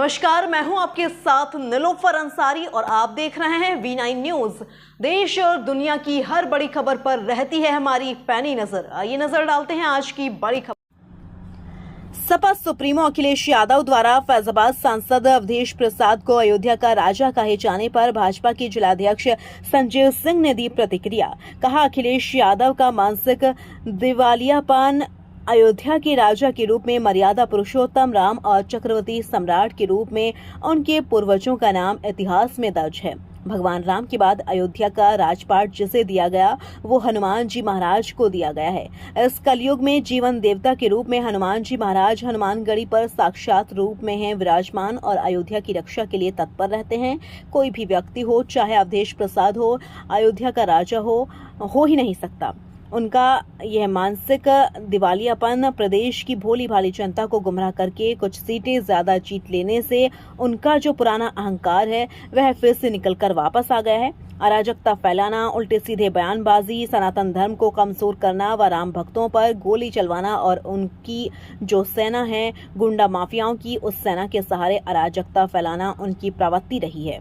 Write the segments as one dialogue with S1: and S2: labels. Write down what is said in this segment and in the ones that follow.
S1: नमस्कार, मैं हूं आपके साथ निलोफर अंसारी और आप देख रहे हैं V9 न्यूज। देश और दुनिया की हर बड़ी खबर पर रहती है हमारी पैनी नजर। आइए नजर डालते हैं आज की बड़ी खबर। सपा सुप्रीमो अखिलेश यादव द्वारा फैजाबाद सांसद अवधेश प्रसाद को अयोध्या का राजा कहे जाने पर भाजपा के जिलाध्यक्ष संजीव सिंह ने दी प्रतिक्रिया। कहा, अखिलेश यादव का मानसिक दिवालियापन अयोध्या के राजा के रूप में मर्यादा पुरुषोत्तम राम और चक्रवर्ती सम्राट के रूप में उनके पूर्वजों का नाम इतिहास में दर्ज है। भगवान राम के बाद अयोध्या का राजपाट जिसे दिया गया वो हनुमान जी महाराज को दिया गया है। इस कलयुग में जीवन देवता के रूप में हनुमान जी महाराज हनुमानगढ़ी पर साक्षात रूप में हैं विराजमान और अयोध्या की रक्षा के लिए तत्पर रहते हैं। कोई भी व्यक्ति हो, चाहे अवधेश प्रसाद हो, अयोध्या का राजा हो ही नहीं सकता। उनका यह मानसिक दिवालियापन प्रदेश की भोली भाली जनता को गुमराह करके कुछ सीटें ज्यादा जीत लेने से उनका जो पुराना अहंकार है वह फिर से निकलकर वापस आ गया है। अराजकता फैलाना, उल्टे सीधे बयानबाजी, सनातन धर्म को कमजोर करना व राम भक्तों पर गोली चलवाना और उनकी जो सेना है गुंडा माफियाओं की, उस सेना के सहारे अराजकता फैलाना उनकी प्रवृत्ति रही है।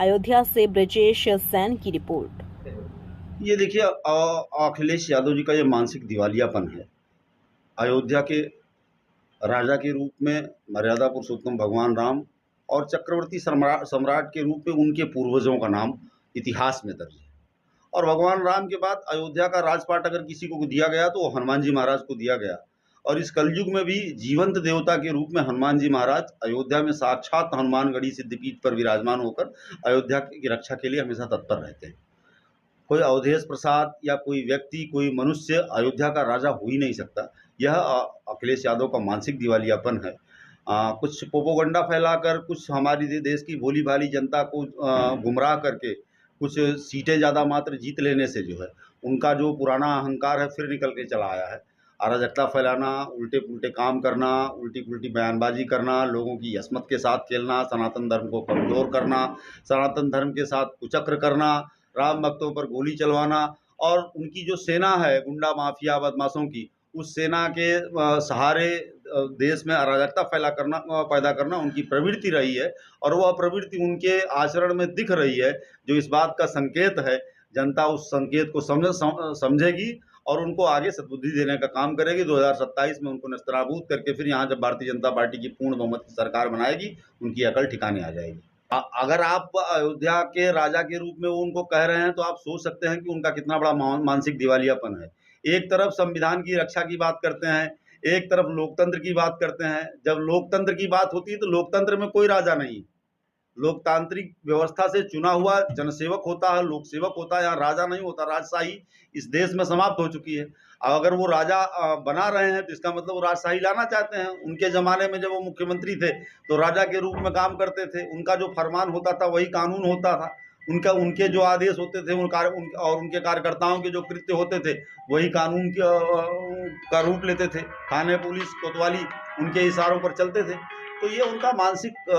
S1: अयोध्या से ब्रजेश सैन की रिपोर्ट।
S2: ये देखिए, अखिलेश यादव जी का ये मानसिक दिवालियापन है। अयोध्या के राजा के रूप में मर्यादा पुरुषोत्तम भगवान राम और चक्रवर्ती सम्राट के रूप में उनके पूर्वजों का नाम इतिहास में दर्ज है। और भगवान राम के बाद अयोध्या का राजपाट अगर किसी को दिया गया तो वो हनुमान जी महाराज को दिया गया। और इस कलयुग में भी जीवंत देवता के रूप में हनुमान जी महाराज अयोध्या में साक्षात हनुमानगढ़ी सिद्धपीठ पर विराजमान होकर अयोध्या की रक्षा के लिए हमेशा तत्पर रहते हैं। कोई अवधेश प्रसाद या कोई व्यक्ति, कोई मनुष्य अयोध्या का राजा हो ही नहीं सकता। यह अखिलेश यादव का मानसिक दिवालियापन है। कुछ प्रोपोगंडा फैलाकर, कुछ हमारी देश की भोली भाली जनता को गुमराह करके कुछ सीटें ज़्यादा मात्र जीत लेने से जो है उनका जो पुराना अहंकार है फिर निकल के चला आया है। अराजकता फैलाना, उल्टे पुल्टे काम करना, उल्टी पुल्टी बयानबाजी करना, लोगों की असमत के साथ खेलना, सनातन धर्म को कमज़ोर करना, सनातन धर्म के साथ कुचक्र करना, राम भक्तों पर गोली चलवाना और उनकी जो सेना है गुंडा माफिया बदमाशों की, उस सेना के सहारे देश में अराजकता पैदा करना उनकी प्रवृत्ति रही है। और वह प्रवृत्ति उनके आचरण में दिख रही है, जो इस बात का संकेत है। जनता उस संकेत को समझेगी और उनको आगे सद्बुद्धि देने का काम करेगी। 2027 में उनको नेस्तनाबूद करके फिर यहाँ जब भारतीय जनता पार्टी की पूर्ण बहुमत की सरकार बनाएगी, उनकी अकल ठिकाने आ जाएगी। अगर आप अयोध्या के राजा के रूप में वो उनको कह रहे हैं तो आप सोच सकते हैं कि उनका कितना बड़ा मानसिक दिवालियापन है। एक तरफ संविधान की रक्षा की बात करते हैं, एक तरफ लोकतंत्र की बात करते हैं। जब लोकतंत्र की बात होती है तो लोकतंत्र में कोई राजा नहीं, लोकतांत्रिक व्यवस्था से चुना हुआ जनसेवक होता है, लोक सेवक होता है। यहाँ राजा नहीं होता। राजशाही इस देश में समाप्त हो चुकी है। अगर वो राजा बना रहे हैं तो इसका मतलब वो राजशाही लाना चाहते हैं। उनके ज़माने में जब वो मुख्यमंत्री थे तो राजा के रूप में काम करते थे। उनका जो फरमान होता था वही कानून होता था। उनके जो आदेश होते थे और उनके कार्यकर्ताओं के जो कृत्य होते थे वही कानून का रूप लेते थे। थाने पुलिस कोतवाली उनके इशारों पर चलते थे। तो ये उनका मानसिक